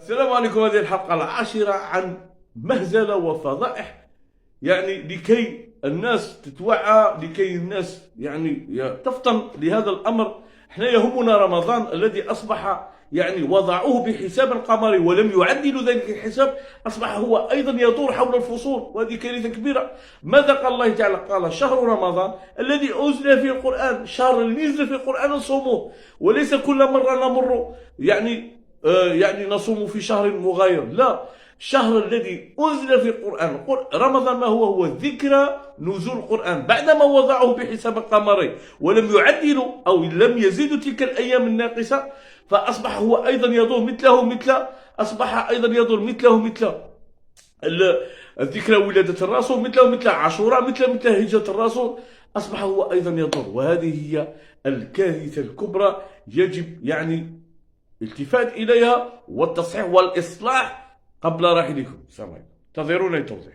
السلام عليكم. هذه الحلقة العاشرة عن مهزلة وفضائح، يعني لكي الناس تتوعى، لكي الناس يعني تفطن لهذا الأمر. احنا يهمنا رمضان الذي أصبح يعني وضعوه بحساب قمري ولم يعدلوا ذلك الحساب، أصبح هو أيضا يدور حول الفصول، وهذه كارثة كبيرة. ماذا قال الله تعالى؟ قال شهر رمضان الذي أنزل فيه القرآن، شهر اللي نزل فيه القرآن نصوموه، وليس كل مرة نمر يعني نصوم في شهر مغاير، لا، الشهر الذي أنزل في القرآن. رمضان ما هو ذكرى نزول القرآن بعدما وضعه بحساب قمري ولم يعدلوا أو لم يزيدوا تلك الأيام الناقصة، فأصبح هو أيضا يدور مثل الذكرى ولادة الرسول، مثل عاشوراء، مثل هجرة الرسول، أصبح هو أيضا يدور. وهذه هي الكارثة الكبرى، يجب يعني الالتفات إليها والتصحيح والإصلاح قبل رحيلكم. السلام عليكم، انتظرونا للتوضيح.